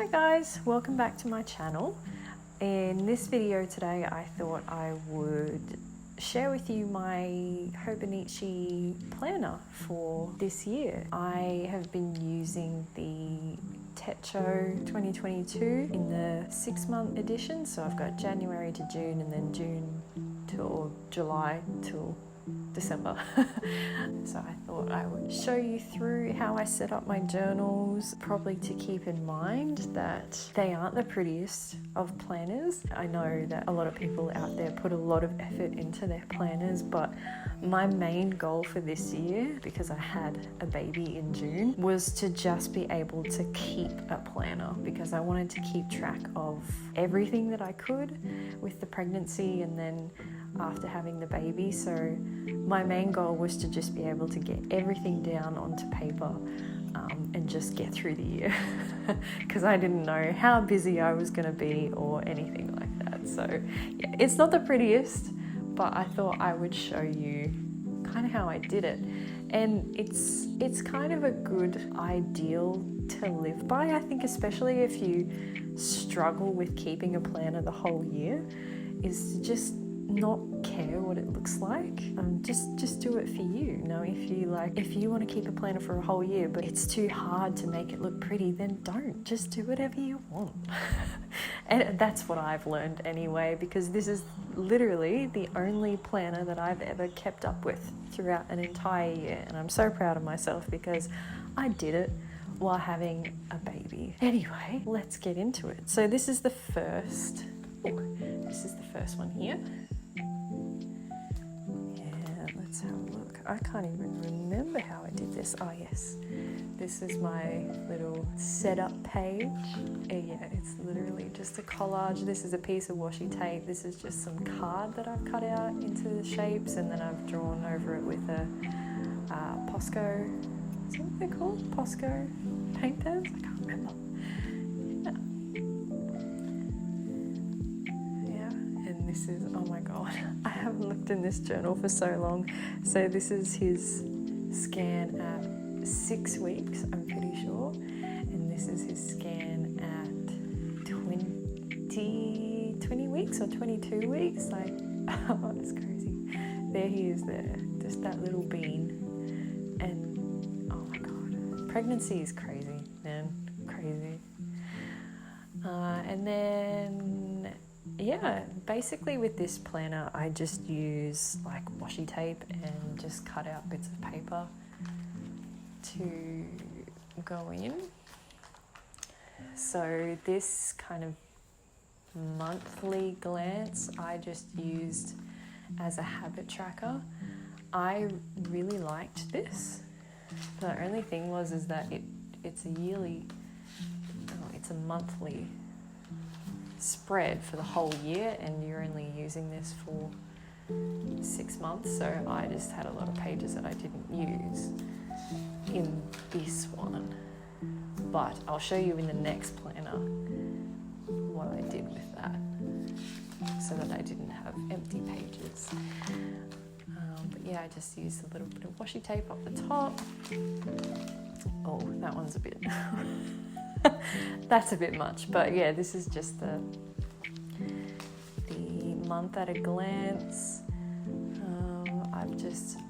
Hi guys, welcome back to my channel. In this video today I thought I would share with you my Hobonichi planner for this year. I have been using the Techo 2022 in the 6-month edition, so I've got January to June and then June till July till December. So I thought I would show you through how I set up my journals, probably to keep in mind that they aren't the prettiest of planners. I know that a lot of people out there put a lot of effort into their planners, but my main goal for this year, because I had a baby in June, was to just be able to keep a planner, because I wanted to keep track of everything that I could with the pregnancy and then after having the baby. So my main goal was to just be able to get everything down onto paper and just get through the year because I didn't know how busy I was going to be or anything like that. So yeah, it's not the prettiest, but I thought I would show you kind of how I did it. And it's kind of a good ideal to live by, I think, especially if you struggle with keeping a planner the whole year, is to just not care what it looks like. Just do it for you. You know, if you want to keep a planner for a whole year but it's too hard to make it look pretty, then don't. Just do whatever you want. And that's what I've learned anyway, because this is literally the only planner that I've ever kept up with throughout an entire year, and I'm so proud of myself because I did it while having a baby. Anyway, let's get into it. So this is the first one here. Let's have a look. I can't even remember how I did this. Oh yes, this is my little setup page. Yeah, it's literally just a collage. This is a piece of washi tape. This is just some card that I've cut out into the shapes, and then I've drawn over it with a Posco. Is that what they're called? Posco paint pens? I can't remember. This is, oh my god, I haven't looked in this journal for so long. So this is his scan at 6 weeks, I'm pretty sure. And this is his scan at 20 weeks or 22 weeks. Like, oh, that's crazy. There he is there, just that little bean. And oh my god, pregnancy is crazy, man, crazy. And then, yeah, basically with this planner I just use like washi tape and just cut out bits of paper to go in. So this kind of monthly glance I just used as a habit tracker. I really liked this. The only thing is that it's a monthly spread for the whole year, and you're only using this for 6 months, so I just had a lot of pages that I didn't use in this one, but I'll show you in the next planner what I did with that so that I didn't have empty pages. But yeah, I just used a little bit of washi tape up the top. Oh, that one's a bit that's a bit much, but yeah, this is just the month at a glance.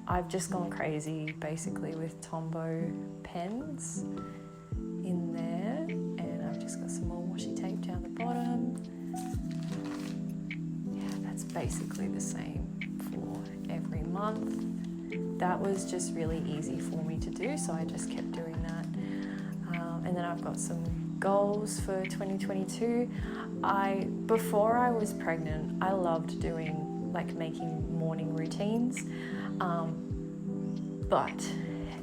I've just gone crazy basically with Tombow pens in there, and I've just got some more washi tape down the bottom. Yeah, that's basically the same for every month. That was just really easy for me to do, so I just kept doing that. And then I've got some goals for 2022. Before I was pregnant, I loved doing, like, making morning routines. But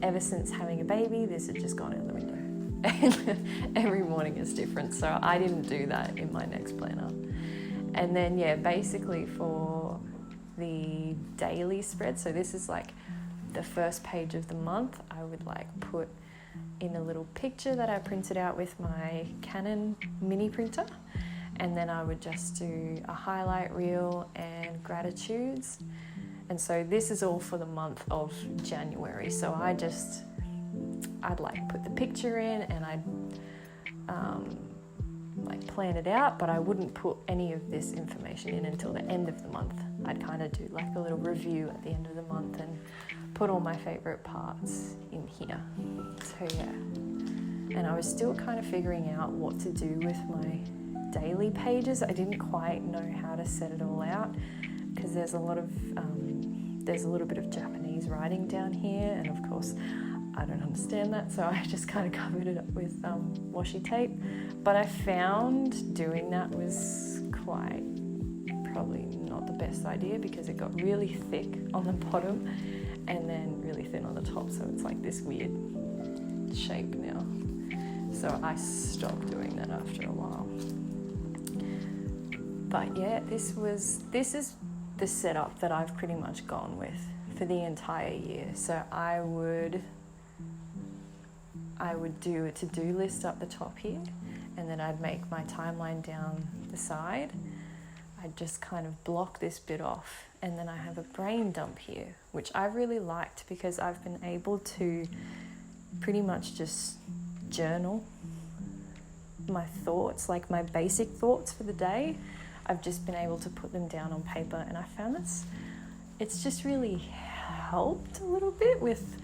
ever since having a baby, this has just gone out the window. Every morning is different, so I didn't do that in my next planner. And then, yeah, basically for the daily spread, so this is like the first page of the month, I would like put in a little picture that I printed out with my Canon mini printer, and then I would just do a highlight reel and gratitudes. And so this is all for the month of January, so I'd like put the picture in, and I'd like plan it out, but I wouldn't put any of this information in until the end of the month. I'd kind of do like a little review at the end of the month and put all my favorite parts in here. So yeah, and I was still kind of figuring out what to do with my daily pages. I didn't quite know how to set it all out because there's a little bit of Japanese writing down here, and of course I don't understand that, so I just kind of covered it up with washi tape. But I found doing that was probably not the best idea because it got really thick on the bottom and then really thin on the top, so it's like this weird shape now. So I stopped doing that after a while. But yeah, this is the setup that I've pretty much gone with for the entire year. So I would do a to-do list up the top here, and then I'd make my timeline down the side. I'd just kind of block this bit off, and then I have a brain dump here, which I really liked because I've been able to pretty much just journal my thoughts, like my basic thoughts for the day. I've just been able to put them down on paper, and I found it's just really helped a little bit with,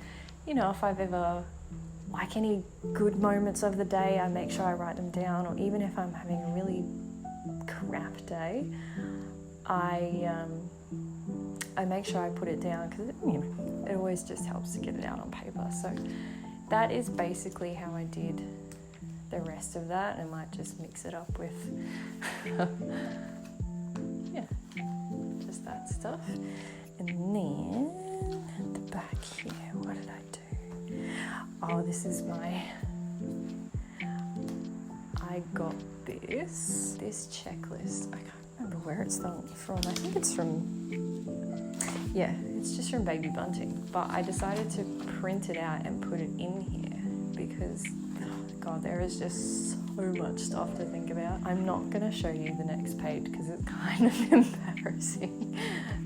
if I've ever, like any good moments of the day, I make sure I write them down, or even if I'm having a really crap day, I make sure I put it down because it always just helps to get it out on paper. So that is basically how I did the rest of that. I might just mix it up with yeah, just that stuff. And then at the back here, what did I do? Oh, this is I got this checklist. I can't remember where it's from. I think it's it's just from Baby Bunting. But I decided to print it out and put it in here because, God, there is just so much stuff to think about. I'm not going to show you the next page because it's kind of embarrassing.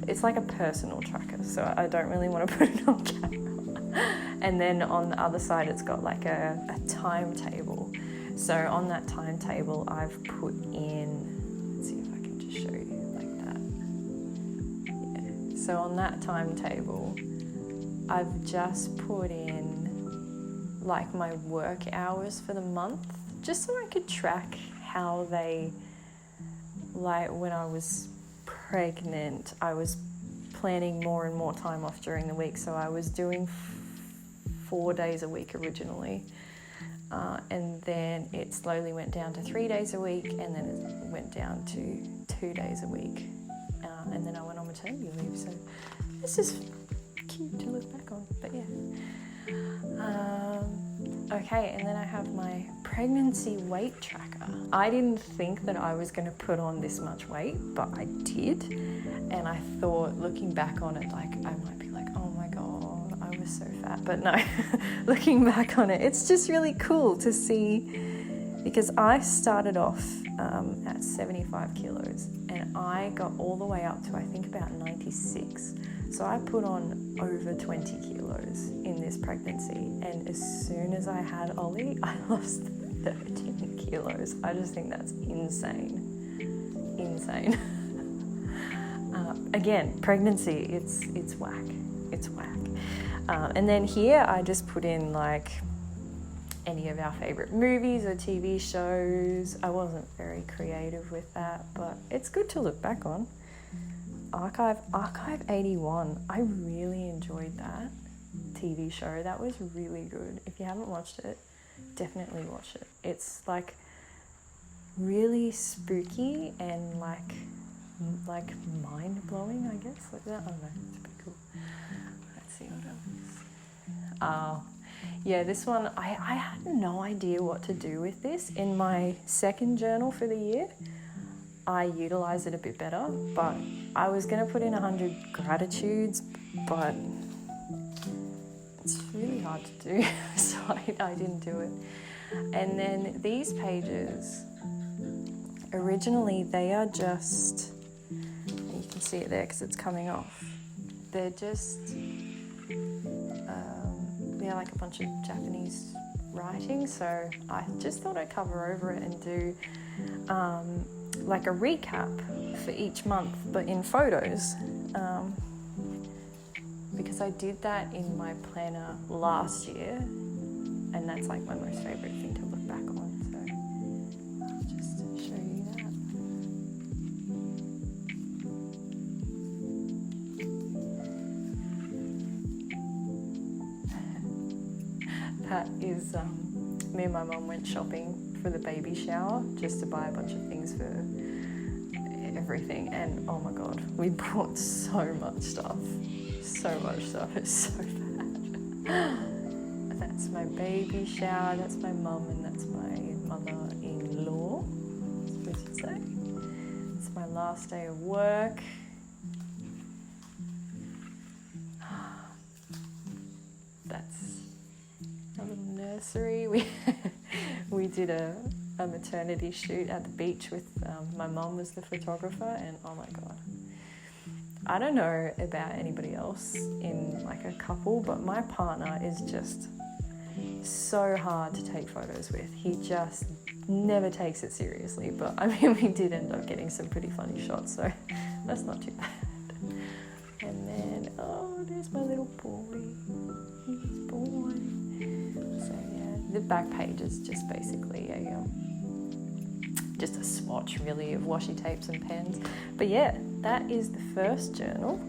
It's like a personal tracker, so I don't really want to put it on camera. And then on the other side, it's got like a timetable. So on that timetable, I've put in, let's see if I can just show you like that. Yeah. So on that timetable, I've just put in like my work hours for the month, just so I could track how they, like when I was pregnant, I was planning more and more time off during the week. So I was doing 4 days a week originally. And then it slowly went down to 3 days a week, and then it went down to 2 days a week. And then I went on maternity leave, so this is cute to look back on, but yeah. Okay, and then I have my pregnancy weight tracker. I didn't think that I was going to put on this much weight, but I did. And I thought, looking back on it, like I might be like, oh my God, I was so fat. But no, looking back on it, it's just really cool to see, because I started off at 75 kilos and I got all the way up to, I think, about 96. So I put on over 20 kilos in this pregnancy, and as soon as I had Ollie, I lost 13 kilos. I just think that's insane. Again, pregnancy, it's whack. It's whack. And then here I just put in like any of our favorite movies or TV shows. I wasn't very creative with that, but it's good to look back on. Archive 81. I really enjoyed that TV show. That was really good. If you haven't watched it, definitely watch it. It's like really spooky and like mind-blowing, I guess. Like that. I don't know. It's pretty cool. Let's see what else. Yeah, this one, I had no idea what to do with this. In my second journal for the year, I utilised it a bit better, but I was going to put in 100 gratitudes, but it's really hard to do, so I didn't do it. And then these pages, originally they are just, you can see it there because it's coming off, they're just, they're like a bunch of Japanese writing, so I just thought I'd cover over it and do like a recap for each month, but in photos. Because I did that in my planner last year, and that's like my most favourite thing to look back on. So I'll just show you that. That is, me and my mum went shopping for the baby shower just to buy a bunch of things for everything, and oh my god, we bought so much stuff, it's so bad. That's my baby shower, that's my mum, and that's my mother-in-law, I suppose you'd say. It's my last day of work. That's a little nursery. We did a maternity shoot at the beach with my mum was the photographer, and oh my god, I don't know about anybody else in like a couple, but my partner is just so hard to take photos with. He just never takes it seriously, but I mean, we did end up getting some pretty funny shots, so that's not too bad. And then, oh, there's my little boy. He's born. So yeah, the back page is just basically just a swatch really of washi tapes and pens. But yeah, that is the first journal.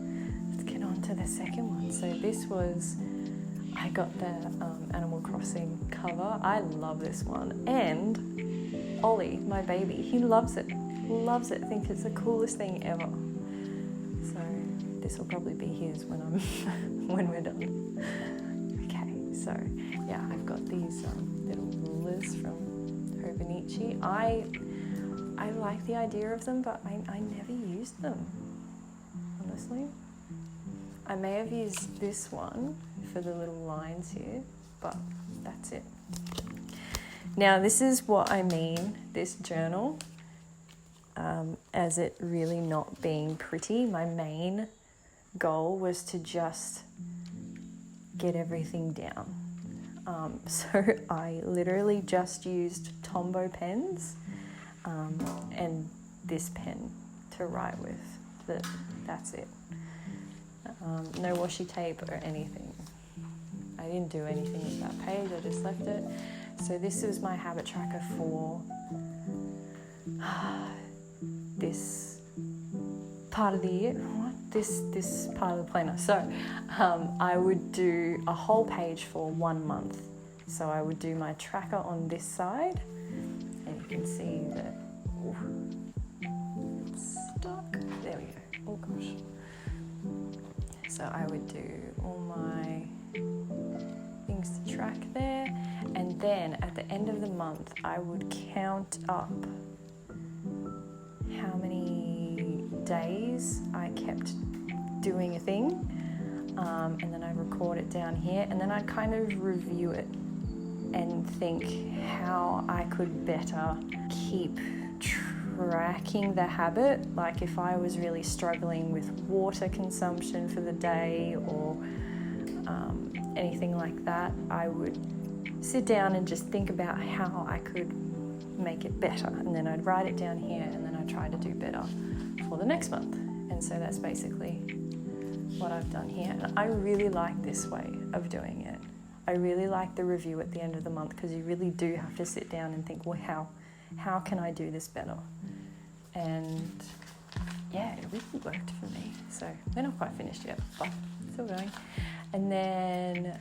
Let's get on to the second one. So this was, I got the Animal Crossing cover. I love this one. And Ollie, my baby, he loves it. Loves it. I think it's the coolest thing ever. So this will probably be his when I'm when we're done. Okay, so yeah, I've got these little rulers from Hobonichi. I like the idea of them, but I never used them, honestly. I may have used this one for the little lines here, but that's it. Now this is what I mean, this journal, as it really not being pretty. My main goal was to just get everything down. So I literally just used Tombow pens and this pen to write with. That's it. No washi tape or anything. I didn't do anything with that page, I just left it. So this is my habit tracker for this part of the year. What? This part of the planner. So I would do a whole page for 1 month. So I would do my tracker on this side, and you can see that it's stuck. There we go. Oh gosh. So I would do all my things to track there, and then at the end of the month I would count up how many days I kept doing a thing, and then I'd record it down here, and then I'd kind of review it and think how I could better keep tracking the habit. Like if I was really struggling with water consumption for the day or anything like that, I would sit down and just think about how I could make it better, and then I'd write it down here, and then I'd try to do better for the next month. And so that's basically what I've done here, and I really like this way of doing it. I really like the review at the end of the month, because you really do have to sit down and think, well, how can I do this better? And yeah, it really worked for me. So we're not quite finished yet, but still going. And then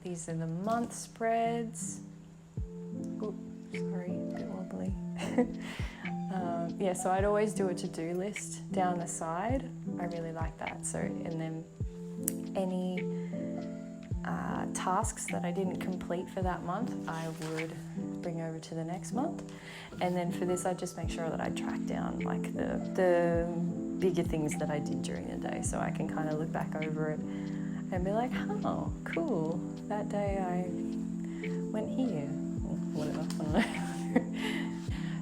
these are the month spreads. Oh, sorry, a bit wobbly. Yeah, so I'd always do a to-do list down the side. I really like that. So, and then any tasks that I didn't complete for that month, I would bring over to the next month. And then for this, I just make sure that I track down like the bigger things that I did during the day, so I can kind of look back over it and be like, oh, cool, that day I went here, or whatever, I don't know.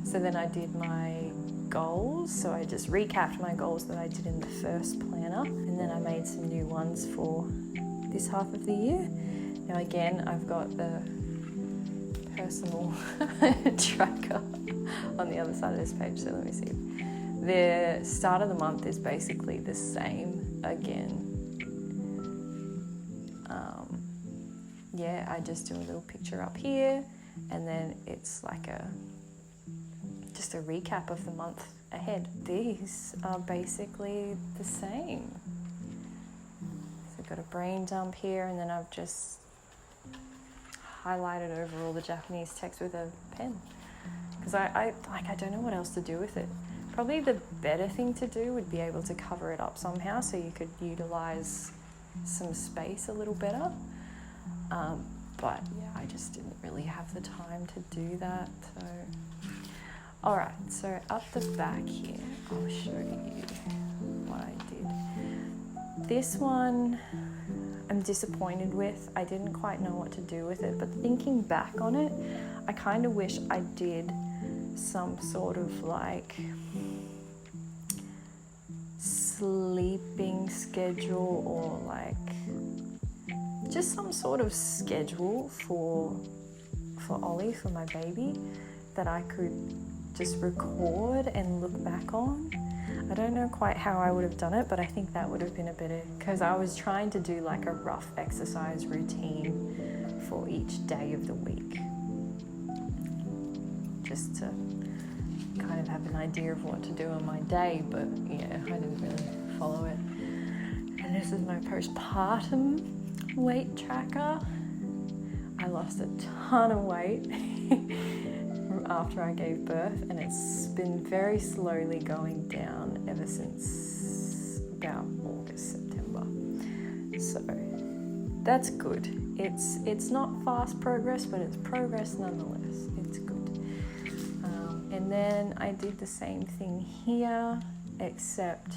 So then I did my goals, so I just recapped my goals that I did in the first planner, and then I made some new ones for this half of the year. Now again, I've got the personal tracker on the other side of this page, so let me see. The start of the month is basically the same again. I just do a little picture up here, and then it's like just a recap of the month ahead. These are basically the same. So I've got a brain dump here, and then I've just highlighted over all the Japanese text with a pen, because I don't know what else to do with it. Probably the better thing to do would be able to cover it up somehow so you could utilize some space a little better. But yeah, I just didn't really have the time to do that. So, all right, so up the back here, I'll show you what I did. This one I'm disappointed with. I didn't quite know what to do with it, but thinking back on it, I kind of wish I did some sort of like sleeping schedule, or like just some sort of schedule for Ollie, for my baby, that I could just record and look back on. I don't know quite how I would have done it, but I think that would have been a better, because I was trying to do like a rough exercise routine for each day of the week, just to kind of have an idea of what to do on my day. But yeah, I didn't really follow it. And this is my postpartum weight tracker. I lost a ton of weight after I gave birth, and it's been very slowly going down ever since about August, September. So that's good. It's not fast progress, but it's progress nonetheless. It's good. And then I did the same thing here, except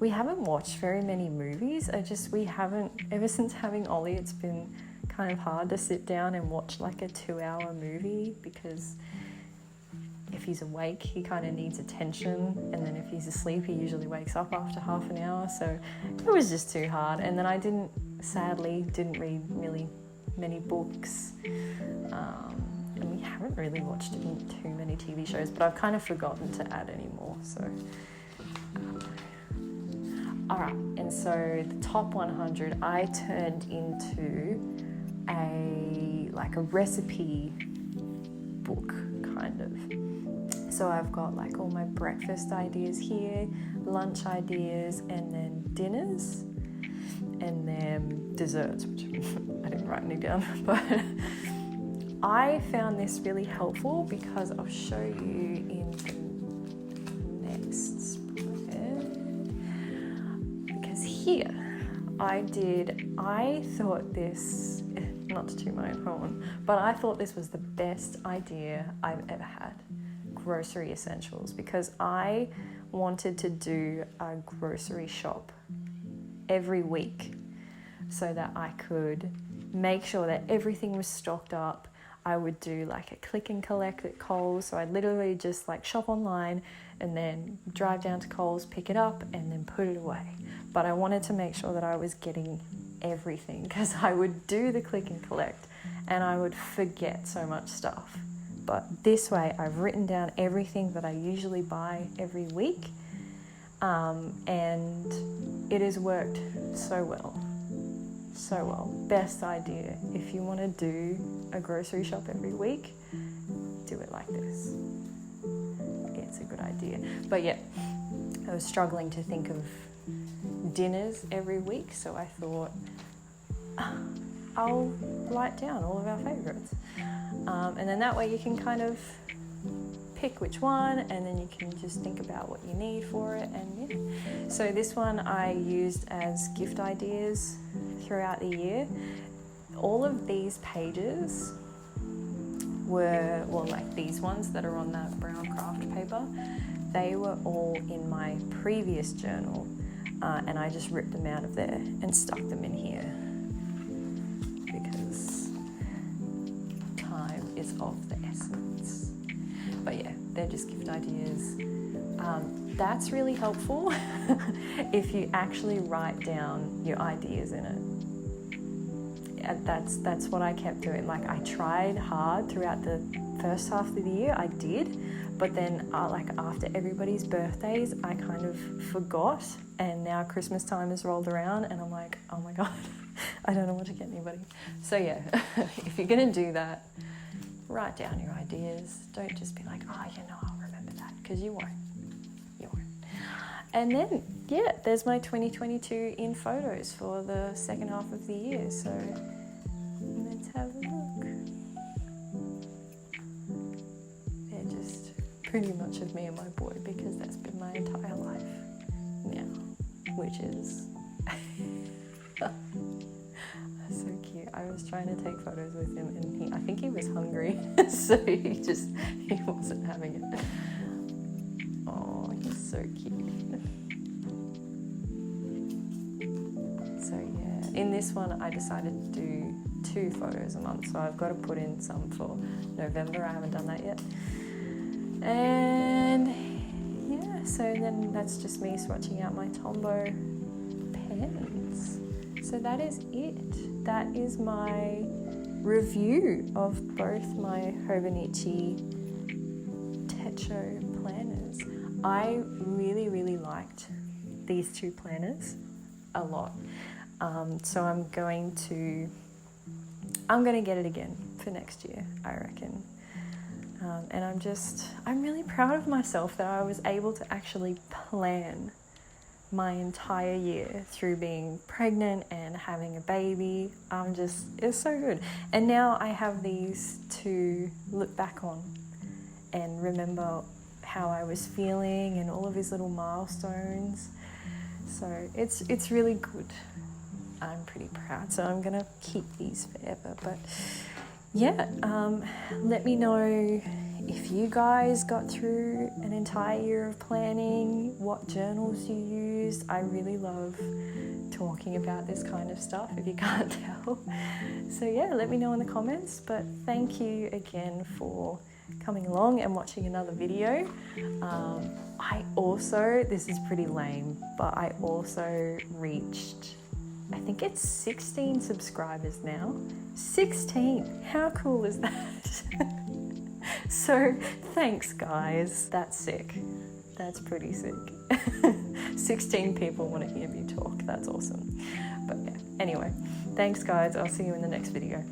we haven't watched very many movies. We haven't, ever since having Ollie, it's been kind of hard to sit down and watch like a 2-hour movie, because if he's awake, he kind of needs attention, and then if he's asleep, he usually wakes up after half an hour. So it was just too hard. And then I sadly didn't read really many books, and we haven't really watched too many TV shows, but I've kind of forgotten to add any more. So all right, and so the top 100 I turned into a recipe book, kind of. So I've got like all my breakfast ideas here, lunch ideas, and then dinners, and then desserts, which I didn't write any down, but I found this really helpful because I'll show you in the next spread. Because here I thought this, not to toot my own horn, but I thought this was the best idea I've ever had. Grocery essentials, because I wanted to do a grocery shop every week so that I could make sure that everything was stocked up. I would do like a click and collect at Coles, so I'd literally just like shop online and then drive down to Coles, pick it up, and then put it away. But I wanted to make sure that I was getting everything, because I would do the click and collect and I would forget so much stuff. But this way, I've written down everything that I usually buy every week, and it has worked so well. So well. Best idea. If you want to do a grocery shop every week, do it like this. It's a good idea. But yeah, I was struggling to think of dinners every week, so I thought I'll write down all of our favourites. And then that way you can kind of pick which one, and then you can just think about what you need for it. And yeah. So this one I used as gift ideas throughout the year. All of these pages were, well, like these ones that are on that brown craft paper, they were all in my previous journal, and I just ripped them out of there and stuck them in here because time is of the essence. But yeah, they're just gift ideas. That's really helpful if you actually write down your ideas in it. that's what I kept doing. Like, I tried hard throughout the first half of the year, I did, but then like after everybody's birthdays, I kind of forgot, and now Christmas time has rolled around and I'm like, oh my God, I don't know what to get anybody. So yeah, if you're gonna do that, write down your ideas. Don't just be like, oh, I'll remember that, because you won't. And then, yeah, there's my 2022 in photos for the second half of the year. So let's have a look. They're just pretty much of me and my boy, because that's been my entire life now, which is so cute. I was trying to take photos with him, and I think he was hungry, so he wasn't having it. Oh, he's so cute. So yeah, in this one I decided to do 2 photos a month, so I've got to put in some for November. I haven't done that yet. And yeah, so then that's just me swatching out my Tombow pens. So that is it. That is my review of both my Hobonichi Techo planners. I really, really liked these 2 planners a lot. So I'm going to get it again for next year, I reckon. And I'm really proud of myself that I was able to actually plan my entire year through being pregnant and having a baby. It's so good. And now I have these to look back on and remember how I was feeling and all of these little milestones. So it's really good. I'm pretty proud, so I'm gonna keep these forever. But yeah, let me know if you guys got through an entire year of planning, what journals you used. I really love talking about this kind of stuff, if you can't tell. So yeah, let me know in the comments. But thank you again for coming along and watching another video. This is pretty lame, but I also reached, I think it's 16 subscribers now. 16! How cool is that? So thanks, guys. That's sick. That's pretty sick. 16 people want to hear me talk. That's awesome. But yeah, anyway, thanks guys. I'll see you in the next video.